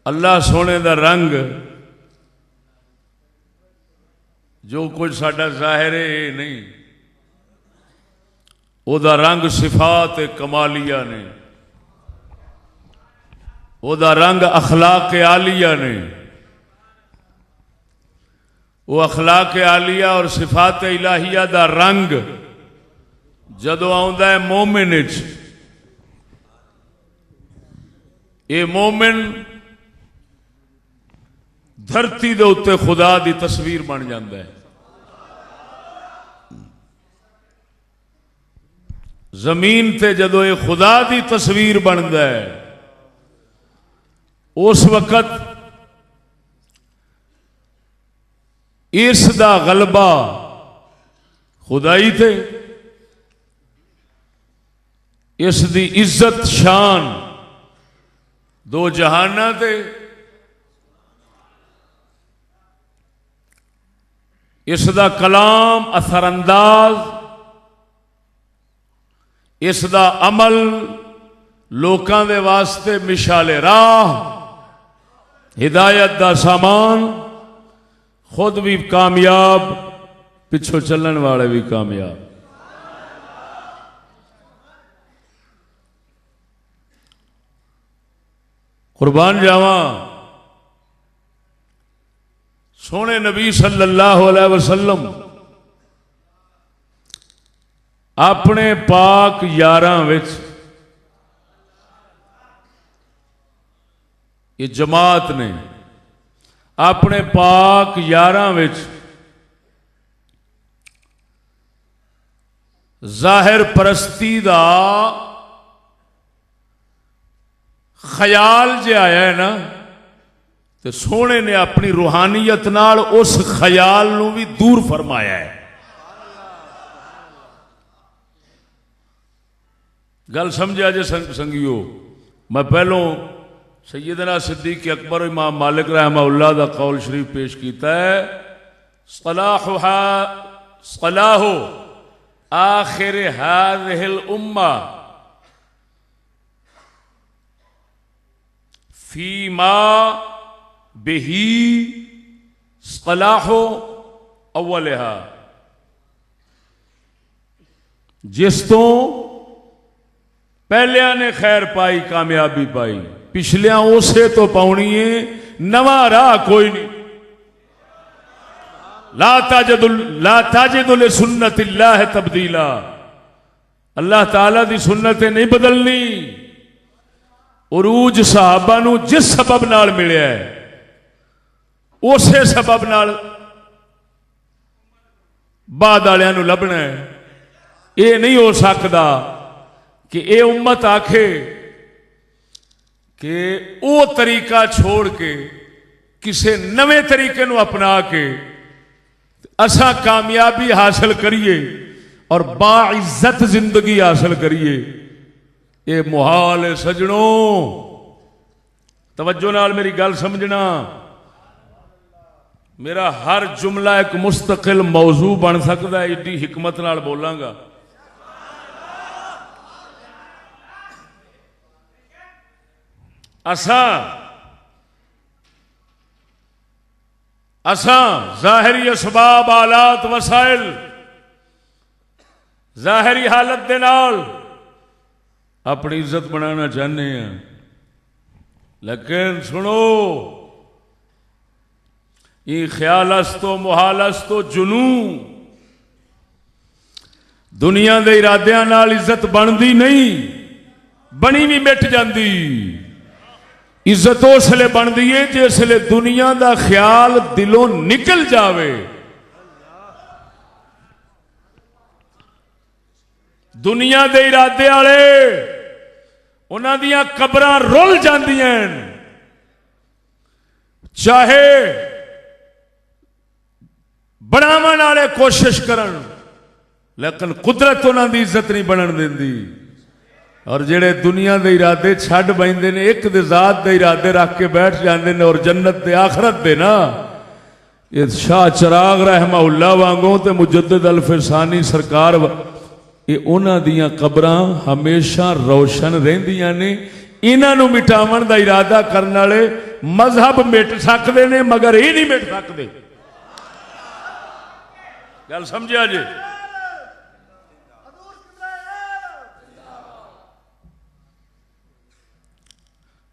अल्लाह सोने का रंग जो कुछ साडा जाहिर है ये नहीं, ओदा रंग सिफात कमालिया ने, ओदा रंग अखलाक आलिया ने। वो अखलाक आलिया और सिफात इलाहिया दा रंग जदों आउंदा है मोमिन विच, ये मोमिन धरती दे उत्ते खुदा दी तस्वीर बन जाता है। जमीन ते जदों ये खुदा दी तस्वीर बनता है, उस वक्त इसदा गलबा खुदाई थे, इसदी इज्जत शान दो जहाना ते, इसदा कलाम असरअंदाज, इसदा अमल लोकां दे वास्ते मिशाले राह, हिदायत दा सामान, खुद भी कामयाब, पिछों चलने वाले भी कामयाब। कुर्बान जावा सोने नबी सल्लल्लाहु अलैहि वसल्लम अपने पाक यारां विच ये जमात ने अपने पाक यारां विच जाहिर परस्ती दा ख्याल जे आया है ना, तो सोने ने अपनी रूहानियत नाल उस ख्याल नूं भी दूर फरमाया है। गल समझा जे संगियो, मैं पहलों सैयदना सिद्दीक़ अकबर इमाम मालिक रहमहुल्लाह दा कौल शरीफ पेश किया है, सलाहु आखिर हाज़िहिल उम्मा फीमा बिही सलाहु अव्वलिहा। जिस तो पहलिया ने खैर पाई, कामयाबी पाई, पिछलिया उसे तो पाउनी है, नवा राह कोई नहीं। ला ताजिदु सुन्नतिल्लाह तब्दीला, अल्लाह ताला दी सुन्नतें नहीं बदलनी। उरूज सहाबा नू जिस सबब नाल मिलिया है, उसे सबब नाल बाद वालियां नू लभना है। ये नहीं हो सकता कि ये उम्मत आखे कि वो तरीका छोड़ के किसी नवे तरीके नू अपना के असा कामयाबी हासिल करिए और बाइज्जत जिंदगी हासिल करिए, ये मुहाल है सजनों। तवज्जो नाल मेरी गल समझना, मेरा हर जुमला एक मुस्तकिल मौजू बन सकता है, एडी हिकमत नाल बोलांगा। असा जाहिरी असबाब आलात वसाइल जाहिरी हालत दे नाल अपनी इज्जत बनाना चाहते हैं, लेकिन सुनो, ये ख्यालस तो मुहालस तो जुनू दुनिया के इरादियां नाल इज्जत बनती नहीं, बनी भी मिट जाती। इज्जत उसले बनती है जिसले दुनिया का ख्याल दिलों निकल जावे। दुनिया के इरादे वाले उन्हां दियां कबरां रुल जांदियां, चाहे बनावन वाले कोशिश करन, लेकिन कुदरत उन्हां दी इज्जत नहीं बनन देंदी। और जेड़े दुनिया के इरादे छड्ड बैठते हैं, एक दे ज़ात दे इरादे रख के बैठ जाते हैं और जन्नत दे आखरत दे ना, ये शाह चिराग रहमहुल्लाह वांगों ते मुजद्दिद अल फिरसानी सरकार, ये उन्हां दियां कबरां हमेशा रोशन रहिंदियां ने। इन्हां नूं मिटावन दा इरादा करन वाले मजहब मिट सकते ने मगर ये नहीं मिट सकते। गल समझिया जी।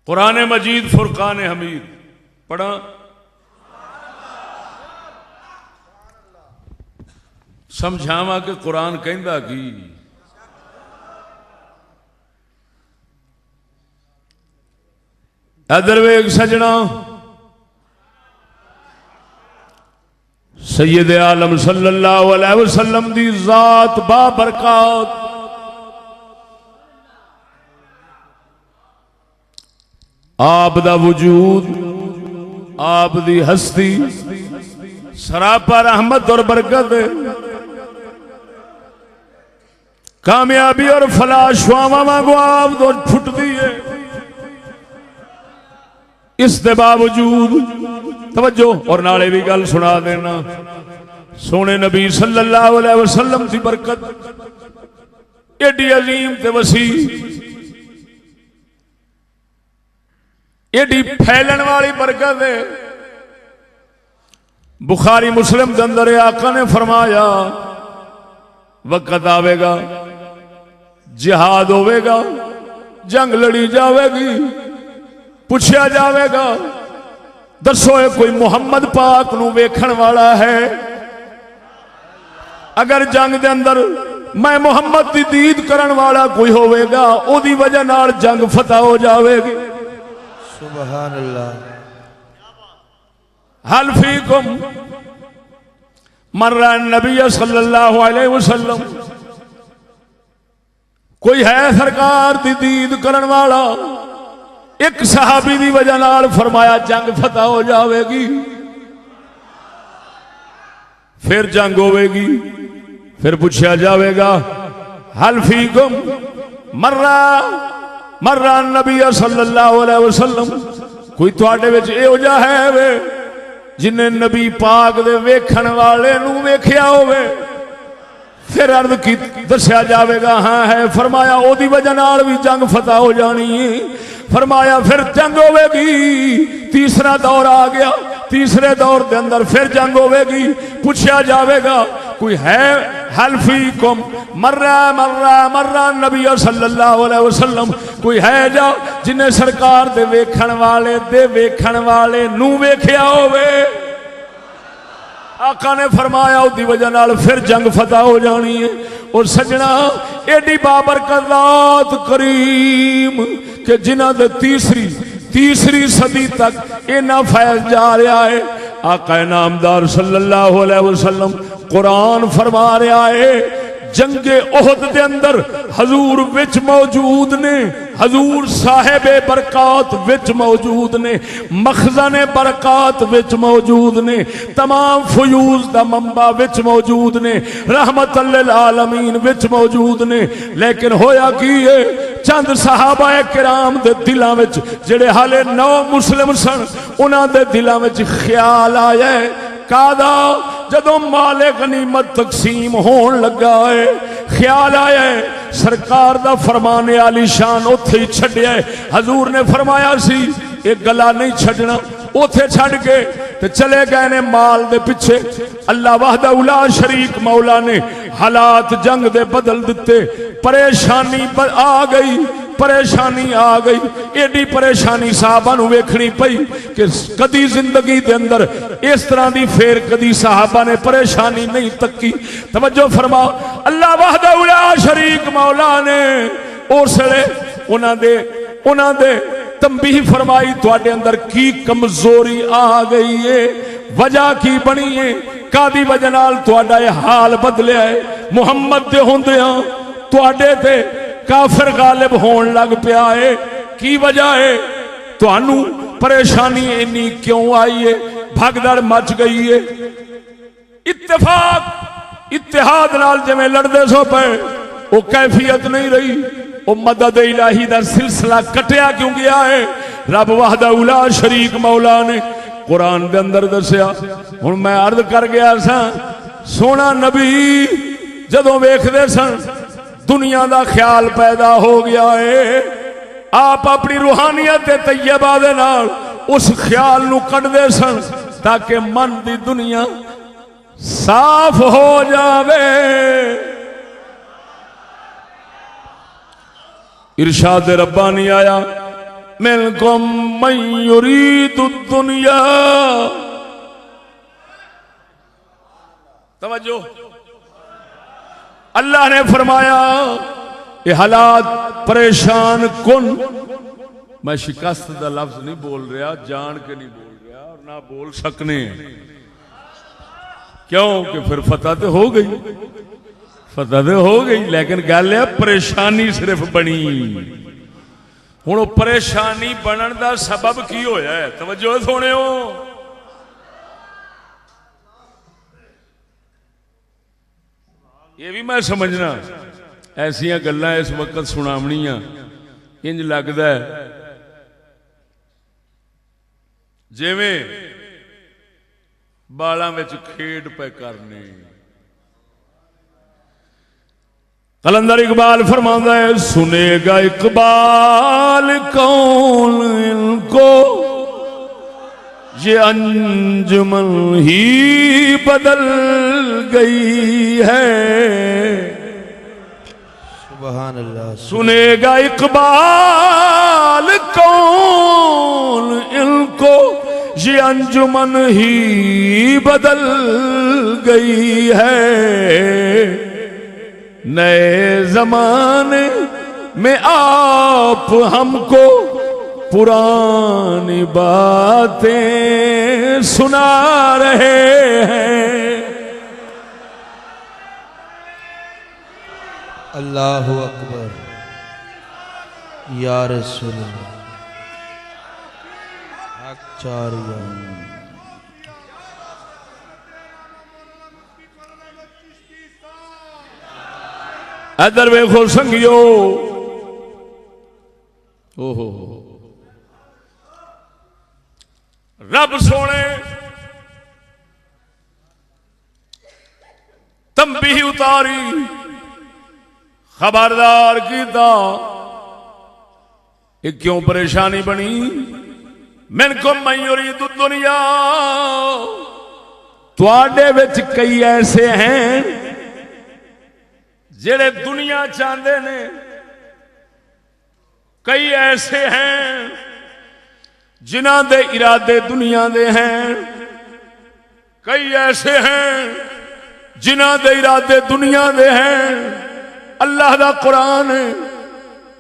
कुरान मजीद फुरकान हमीद पढ़ा। समझावा कि कुरान कहंदा की। इधर वेख सजना, सैयद आलम सल्लल्लाहु अलैहि वसल्लम दी जात बाबरकत, आप दा वजूद, आप दी हस्ती सरापा रहमत और बरकत, कामयाबी और फलाह शुआवा वांगू आप दो फुटदी है। इस दे बावजूद तवज्जो और नाले भी गल सुना देना, सोने नबी सल्लल्लाहु अलैहि वसल्लम की बरकत एडी अजीम ते वसी, एडी फैलन वाली बरकत है। बुखारी मुस्लिम के अंदर आका ने फरमाया, वक़्त आवेगा, जिहाद होवेगा, जंग लड़ी जाएगी, पूछा जाएगा दसो कोई मुहम्मद पाक नू वेखण वाला है? अगर जंग दे अंदर मैं मुहम्मद की दीद करन वाला कोई होवेगा, ओदी वजह नाल जंग फतह हो जाएगी। सुभान अल्लाह। हल फीकुम मर्रा नबी सल्लल्लाहु अलैहि वसल्लम, कोई है सरकार दी दीद करन वाला? एक सहाबी की वजह नाल फरमाया जंग फतह हो जाएगी। फिर जंग होवेगी, फिर पूछा जाएगा हल फीकुम मर्रा नबी सल्लल्लाहु अलैहि वसल्लम, कोई तुहाडे विच इहो जिहा है वे जिन्हें नबी पाक दे वेखण वाले नू वेखिया होवे? फिर अर्ज की दस्या जाएगा हाँ है। फरमाया ओदी वजह नाल भी जंग फतह हो जानी है। फरमाया फिर जंग होवेगी, तीसरा दौर आ गया, तीसरे दौर के अंदर फिर जंग होवेगी। पूछा जाएगा कोई है हल फीकुम मर्रा नबी सल्लल्लाहु अलैहि वसल्लम, कोई है जा जिन्हें सरकार दे वेखण वाले नू वेखिया होवे? आका ने फरमाया उसकी वजह नाल फिर जंग फतह हो जानी है। और सजना एडी बाबरकत ज़ात करीम कि जिन्हां दे तीसरी सदी तक इन्ना फैज जा रहा है। आका नामदार सल्लल्लाहु अलैहि वसल्लम कुरान फरमा रहा है, जंगे ओहद दे अंदर हजूर विच मौजूद ने, हजूर साहिबे बरकात विच मौजूद ने, मखज़ने बरकात विच मौजूद ने, तमाम फयूज दा मंबा विच मौजूद ने, रहमतल लिल आलमीन विच मौजूद ने। लेकिन होया की है, चंद सहाबा किराम दे दिलां विच जेड़े हाले नौ मुस्लिम सन, उन्हां दे दिलां विच ख्याल आया कादा जदों माले गनीमत तकसीम होन लगा है, ख्याल आया है सरकार दा फरमाने आली शान उथे ही छड्या है। हजूर ने फरमाया सी एक गला नहीं छड़ना, उथे छड़ के ते चले गए ने माल दे पिछे। अल्लाह वहदहू ला शरीक मौला ने हालात जंग दे बदल दिते, परेशानी आ गई। एडी परेशानी साहबा नू वेखनी पई कि कदी जिंदगी दे अंदर इस तरह दी फेर कदी साहबा ने परेशानी नहीं तकी। तवज्जो फरमा, अल्लाह वहदहू ला शरीक मौला ने उसले उन्हां दे तंबीह फरमाई, तुहाडे अंदर की कमजोरी आ गई है, वजह की बनी है, कादी वजह नाल तुहाडा ये हाल बदलिया है? मुहम्मद दे हुंदियां तुहाडे ते काफिर गालिब होन लग पिया है, की वजह है? तुहानू परेशानी इन्नी क्यों आई है? भगदड़ मच गई है। इत्तेफाक इत्तेहाद नाल जिवें लड़दे सो पे वो कैफियत नहीं रही। वो मदद इलाही दा सिलसिला कटिया क्यों गया है? रब वहदहू ला शरीक मौला ने कुरान दे अंदर दसिया। हुण मैं अर्ज कर गया सा, सोना नबी जदों वेखदे सन दुनिया का ख्याल पैदा हो गया है। आप अपनी रूहानियत तैयबा दे नाल उस ख्याल नू कढ़दे सन ताकि मन दी दुनिया साफ हो जावे। इरशाद रब्बानी आया मिनकुम मन युरीदु दुनिया। तवज्जो, अल्लाह ने फरमाया ये हालात परेशान कुन। मैं शिकस्त का लफ्ज नहीं बोल रहा, जान के नहीं बोल रहा और ना बोल सकने, क्यों कि फिर फतह तो हो गई, फतह तो हो गई, लेकिन गल है परेशानी सिर्फ बनी। हुण परेशानी बनन का सबब की होया है? तवज्जो सुनियो, ये भी मैं समझना। ऐसिया गल्लां इस वक्त सुनावनियां इंज लगदा है जिवें बालां विच खेड पे करने। कलंदर इकबाल फरमांदा है सुनेगा इकबाल कौन इनको, ये अंजुमन ही बदल गई है। सुभान अल्लाह। सुनेगा इकबाल कौन इनको, ये अंजुमन ही बदल गई है। नए जमाने में आप हमको पुरानी बातें सुना रहे हैं। अल्लाहु अकबर या रसूल आचार्य। इधर वेखो संगियो, ओहो रब सोने तंबी उतारी, खबरदार कीता। ये क्यों परेशानी बनी? मिनकुम मन युरीदु दुनिया, तुहाडे विच कई ऐसे हैं जेड़े दुनिया चाहते ने, कई ऐसे हैं जिन्हां दे इरादे दुनिया दे हैं, कई ऐसे हैं जिन्हां दे इरादे दुनिया दे हैं। अल्लाह दा कुरान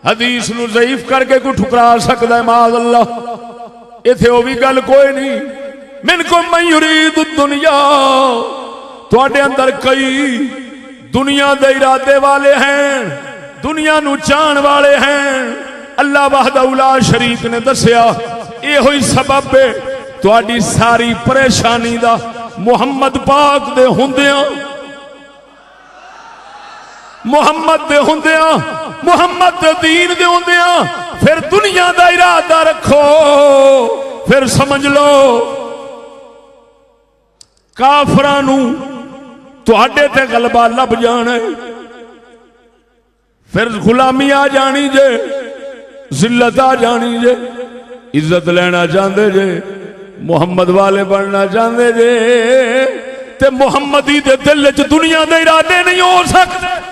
हदीस नू ज़ईफ करके कोई ठुकरा सकता है? माज़ अल्लाह, इत्थे वो भी गल कोई नहीं। मिनकुम मन युरीदु दुनिया, तुहाडे अंदर कई दुनिया दे इरादे वाले हैं, दुनिया नू चाहण वाले हैं। अल्लाह वहदहू ला शरीक ने दसिया इहो ही सबब है तुहाडी सारी परेशानी दा। मुहम्मद पाक दे हुंदियां, मुहम्मद दे हुंदियां, मुहम्मद दे दीन दे हुंदियां फिर दुनिया दा इरादा रखो, फिर समझ लो काफरां नू तुहाडे ते गलबा लभ जाना है। फिर गुलामी आ जानी जे, जिल्लत आ जानी जे। इज्जत लेना चाहते जे, मुहम्मद वाले बनना चाहते जे, ते मुहम्मदी दे दिल च दुनिया दे इरादे नहीं हो सकते।